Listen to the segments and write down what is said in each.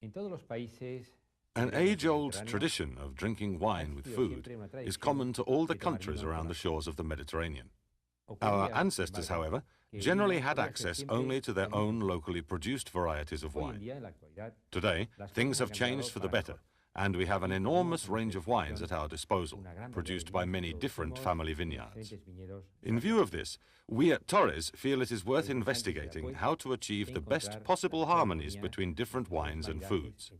An age-old tradition of drinking wine with food is common to all the countries around the shores of the Mediterranean. Our ancestors, however, generally had access only to their own locally produced varieties of wine. Today, things have changed for the better, and we have an enormous range of wines at our disposal, produced by many different family vineyards. In view of this, we at Torres feel it is worth investigating how to achieve the best possible harmonies between different wines and foods.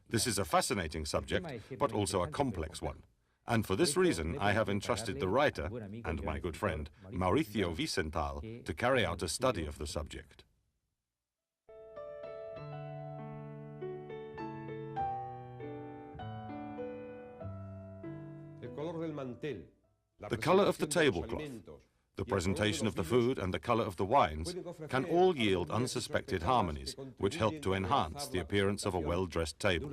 This is a fascinating subject, but also a complex one. And for this reason, I have entrusted the writer, and my good friend, Mauricio Vicental, to carry out a study of the subject. The color of the tablecloth, the presentation of the food and the color of the wines can all yield unsuspected harmonies, which help to enhance the appearance of a well-dressed table.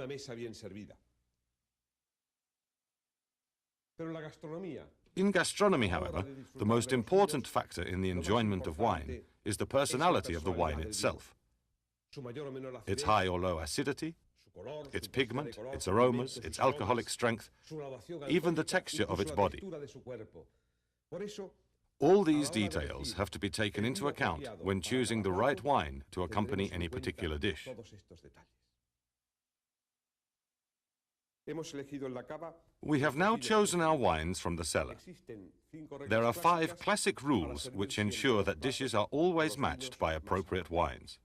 In gastronomy, however, the most important factor in the enjoyment of wine is the personality of the wine itself. Its high or low acidity, its pigment, its aromas, its alcoholic strength, even the texture of its body. All these details have to be taken into account when choosing the right wine to accompany any particular dish. We have now chosen our wines from the cellar. There are 5 classic rules which ensure that dishes are always matched by appropriate wines.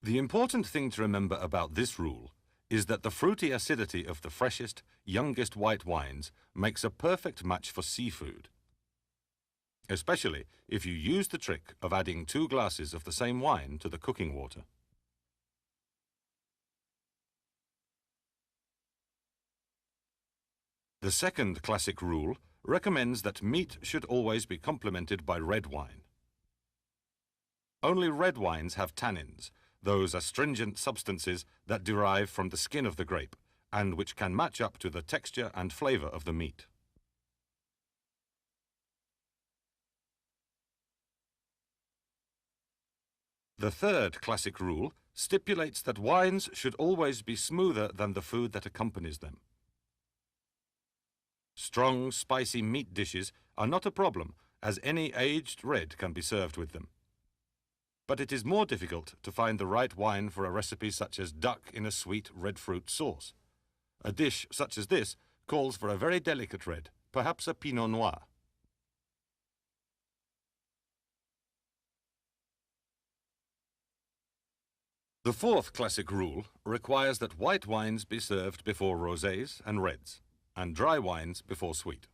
The important thing to remember about this rule is that the fruity acidity of the freshest, youngest white wines makes a perfect match for seafood, especially if you use the trick of adding 2 glasses of the same wine to the cooking water. The second classic rule recommends that meat should always be complemented by red wine. Only red wines have tannins, those astringent substances that derive from the skin of the grape and which can match up to the texture and flavor of the meat. The third classic rule stipulates that wines should always be smoother than the food that accompanies them. Strong, spicy meat dishes are not a problem, as any aged red can be served with them. But it is more difficult to find the right wine for a recipe such as duck in a sweet red fruit sauce. A dish such as this calls for a very delicate red, perhaps a Pinot Noir. The fourth classic rule requires that white wines be served before rosés and reds, and dry wines before sweet.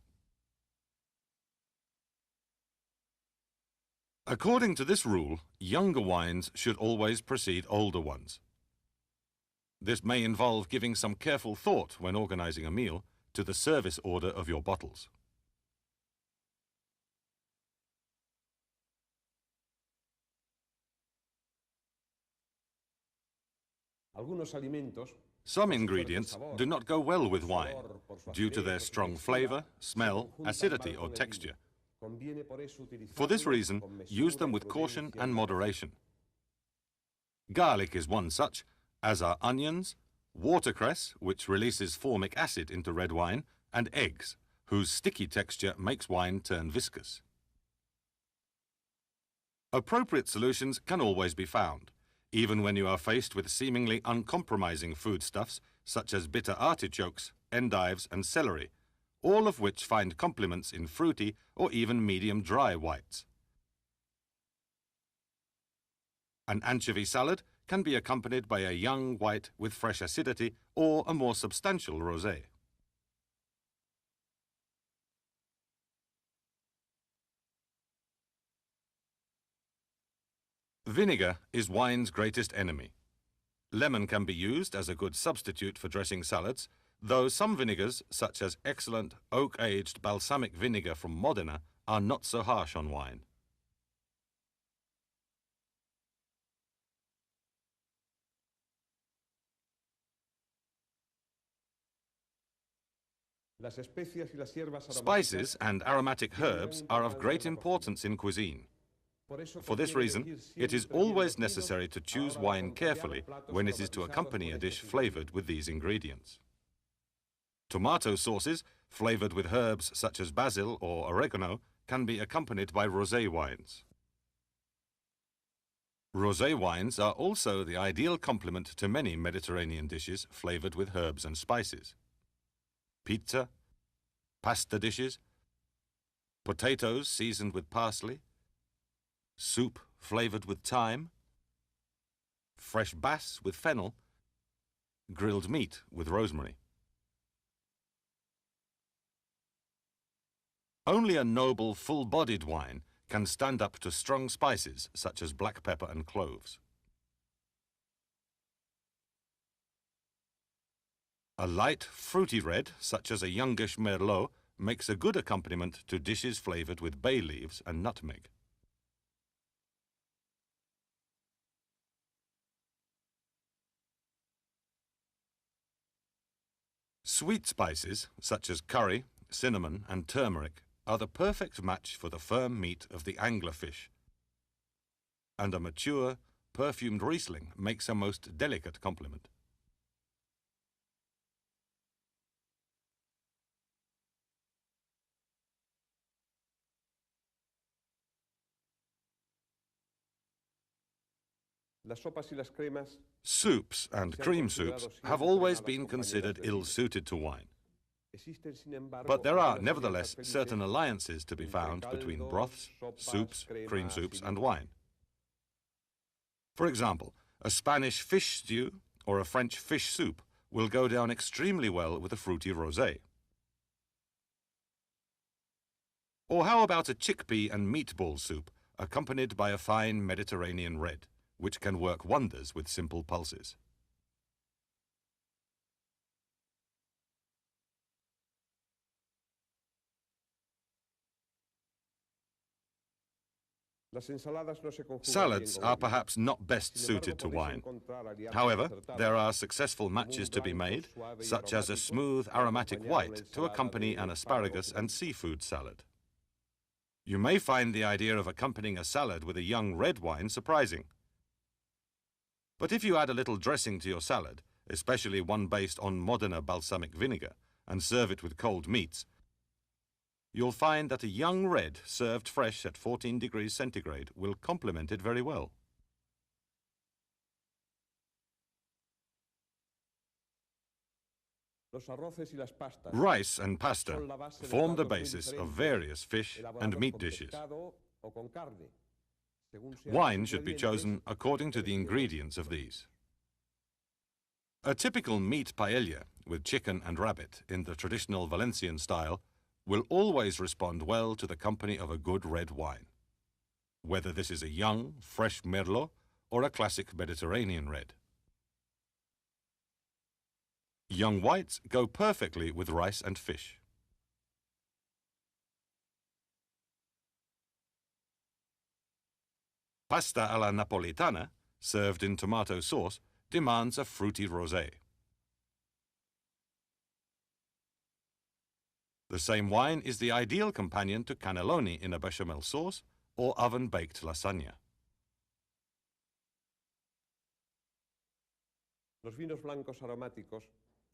According to this rule, younger wines should always precede older ones. This may involve giving some careful thought when organizing a meal to the service order of your bottles. Some ingredients do not go well with wine due to their strong flavor, smell, acidity or texture. For this reason, use them with caution and moderation. Garlic is one such, as are onions, watercress, which releases formic acid into red wine, and eggs, whose sticky texture makes wine turn viscous. Appropriate solutions can always be found, even when you are faced with seemingly uncompromising foodstuffs such as bitter artichokes, endives, and celery, all of which find complements in fruity or even medium dry whites. An anchovy salad can be accompanied by a young white with fresh acidity or a more substantial rosé. Vinegar is wine's greatest enemy. Lemon can be used as a good substitute for dressing salads, though some vinegars, such as excellent oak-aged balsamic vinegar from Modena, are not so harsh on wine. Spices and aromatic herbs are of great importance in cuisine. For this reason, it is always necessary to choose wine carefully when it is to accompany a dish flavored with these ingredients. Tomato sauces, flavored with herbs such as basil or oregano, can be accompanied by rosé wines. Rosé wines are also the ideal complement to many Mediterranean dishes flavored with herbs and spices. Pizza, pasta dishes, potatoes seasoned with parsley, soup flavored with thyme, fresh bass with fennel, grilled meat with rosemary. Only a noble, full-bodied wine can stand up to strong spices such as black pepper and cloves. A light, fruity red, such as a youngish Merlot, makes a good accompaniment to dishes flavored with bay leaves and nutmeg. Sweet spices, such as curry, cinnamon and turmeric, are the perfect match for the firm meat of the anglerfish, and a mature, perfumed Riesling makes a most delicate complement. Soups and cream soups have always been considered ill-suited to wine. But there are, nevertheless, certain alliances to be found between broths, soups, cream soups, and wine. For example, a Spanish fish stew or a French fish soup will go down extremely well with a fruity rosé. Or how about a chickpea and meatball soup accompanied by a fine Mediterranean red, which can work wonders with simple pulses? Salads are perhaps not best suited to wine. However, there are successful matches to be made, such as a smooth aromatic white to accompany an asparagus and seafood salad. You may find the idea of accompanying a salad with a young red wine surprising. But if you add a little dressing to your salad, especially one based on Modena balsamic vinegar, and serve it with cold meats, you'll find that a young red served fresh at 14 degrees centigrade will complement it very well. Rice and pasta form the basis of various fish and meat dishes. Wine should be chosen according to the ingredients of these. A typical meat paella with chicken and rabbit in the traditional Valencian style will always respond well to the company of a good red wine, whether this is a young, fresh Merlot or a classic Mediterranean red. Young whites go perfectly with rice and fish. Pasta alla Napolitana, served in tomato sauce, demands a fruity rosé. The same wine is the ideal companion to cannelloni in a bechamel sauce or oven-baked lasagna.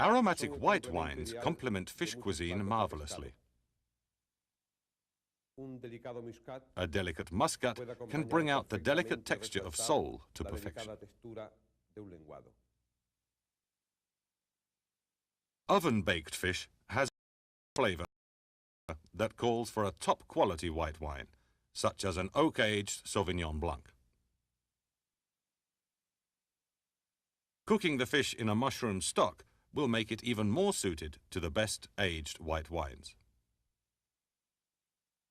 Aromatic white wines complement fish cuisine marvelously. A delicate muscat can bring out the delicate texture of sole to perfection. Oven-baked fish has flavor that calls for a top-quality white wine, such as an oak-aged Sauvignon Blanc. Cooking the fish in a mushroom stock will make it even more suited to the best aged white wines.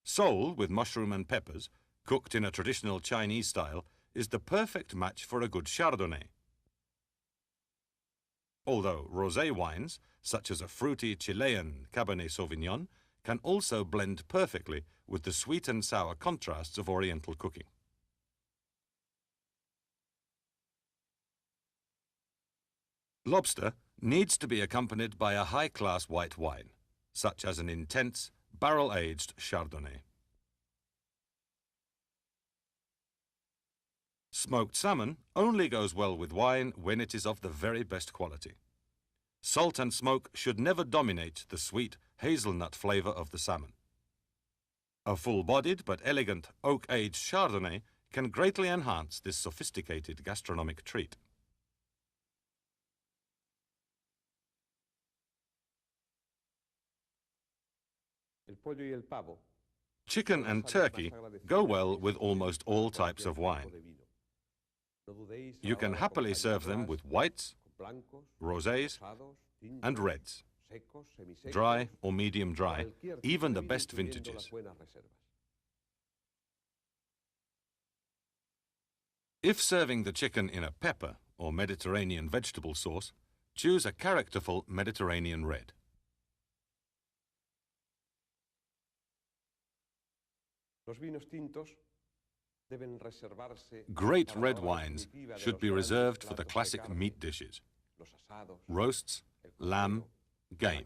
Sole with mushroom and peppers, cooked in a traditional Chinese style, is the perfect match for a good Chardonnay. Although rosé wines, such as a fruity Chilean Cabernet Sauvignon, can also blend perfectly with the sweet and sour contrasts of Oriental cooking. Lobster needs to be accompanied by a high-class white wine, such as an intense, barrel-aged Chardonnay. Smoked salmon only goes well with wine when it is of the very best quality. Salt and smoke should never dominate the sweet hazelnut flavor of the salmon. A full-bodied but elegant oak-aged Chardonnay can greatly enhance this sophisticated gastronomic treat. Chicken and turkey go well with almost all types of wine. You can happily serve them with whites, rosés, and reds, dry or medium dry, even the best vintages. If serving the chicken in a pepper or Mediterranean vegetable sauce, choose a characterful Mediterranean red. Great red wines should be reserved for the classic meat dishes: roasts, lamb, game.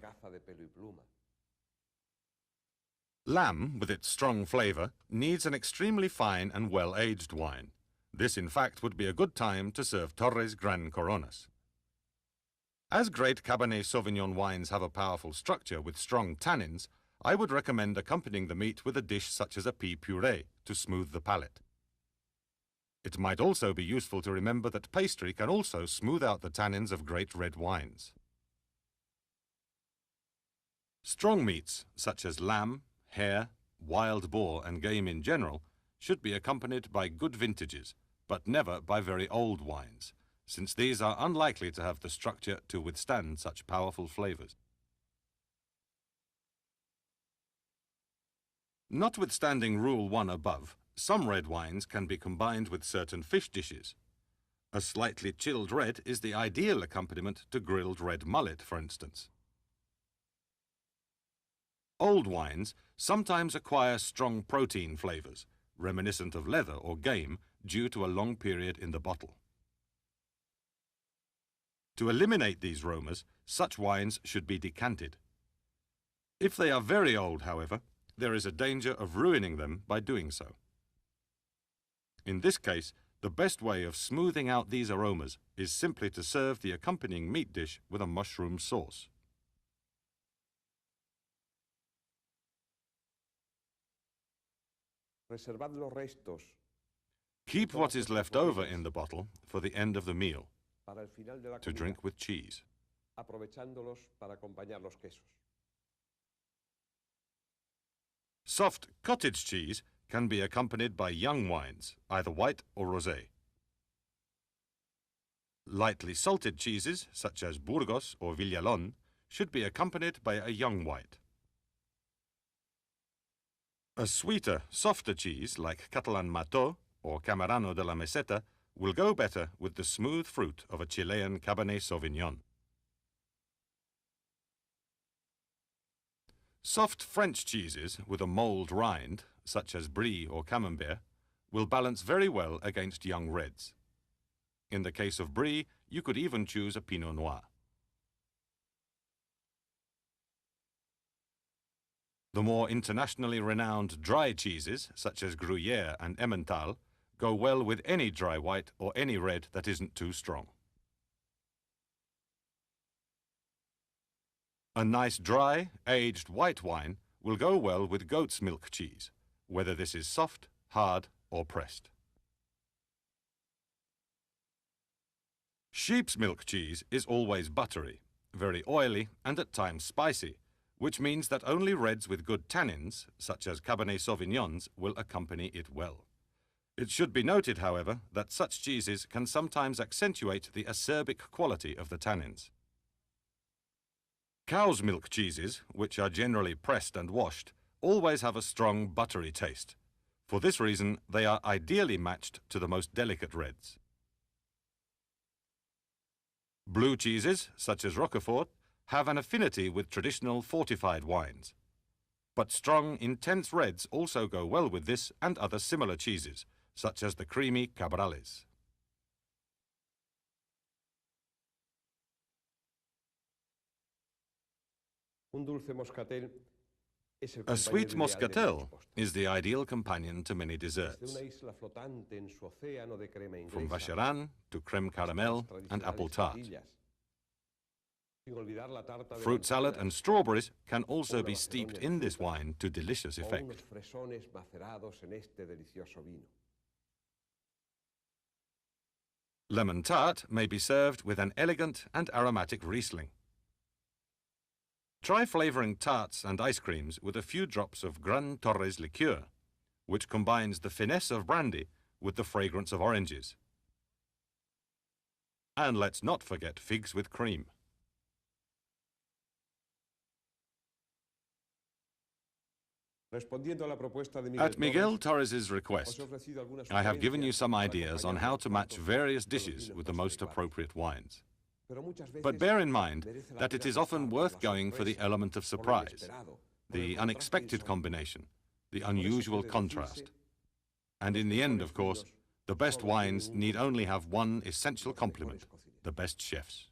Lamb, with its strong flavor, needs an extremely fine and well-aged wine. This, in fact, would be a good time to serve Torres Gran Coronas. As great Cabernet Sauvignon wines have a powerful structure with strong tannins, I would recommend accompanying the meat with a dish such as a pea puree to smooth the palate. It might also be useful to remember that pastry can also smooth out the tannins of great red wines. Strong meats, such as lamb, hare, wild boar and game in general, should be accompanied by good vintages, but never by very old wines, since these are unlikely to have the structure to withstand such powerful flavors. Notwithstanding Rule 1 above, some red wines can be combined with certain fish dishes. A slightly chilled red is the ideal accompaniment to grilled red mullet, for instance. Old wines sometimes acquire strong protein flavors, reminiscent of leather or game, due to a long period in the bottle. To eliminate these aromas, such wines should be decanted. If they are very old, however, there is a danger of ruining them by doing so. In this case, the best way of smoothing out these aromas is simply to serve the accompanying meat dish with a mushroom sauce. Keep what is left over in the bottle for the end of the meal, to drink with cheese. Soft cottage cheese can be accompanied by young wines, either white or rosé. Lightly salted cheeses, such as Burgos or Villalón, should be accompanied by a young white. A sweeter, softer cheese like Catalan Mató or Camarano de la Meseta will go better with the smooth fruit of a Chilean Cabernet Sauvignon. Soft French cheeses with a mold rind, such as Brie or Camembert, will balance very well against young reds. In the case of Brie, you could even choose a Pinot Noir. The more internationally renowned dry cheeses, such as Gruyère and Emmental, go well with any dry white or any red that isn't too strong. A nice dry, aged white wine will go well with goat's milk cheese, whether this is soft, hard, or pressed. Sheep's milk cheese is always buttery, very oily, and at times spicy, which means that only reds with good tannins, such as Cabernet Sauvignons, will accompany it well. It should be noted, however, that such cheeses can sometimes accentuate the acerbic quality of the tannins. Cow's milk cheeses, which are generally pressed and washed, always have a strong buttery taste. For this reason, they are ideally matched to the most delicate reds. Blue cheeses, such as Roquefort, have an affinity with traditional fortified wines. But strong, intense reds also go well with this and other similar cheeses, such as the creamy Cabrales. A sweet muscatel is the ideal companion to many desserts, from vacherin to crème caramel and apple tart. Fruit salad and strawberries can also be steeped in this wine to delicious effect. Lemon tart may be served with an elegant and aromatic Riesling. Try flavoring tarts and ice creams with a few drops of Gran Torres liqueur, which combines the finesse of brandy with the fragrance of oranges. And let's not forget figs with cream. At Miguel Torres's request, I have given you some ideas on how to match various dishes with the most appropriate wines. But bear in mind that it is often worth going for the element of surprise, the unexpected combination, the unusual contrast. And in the end, of course, the best wines need only have one essential complement: the best chefs.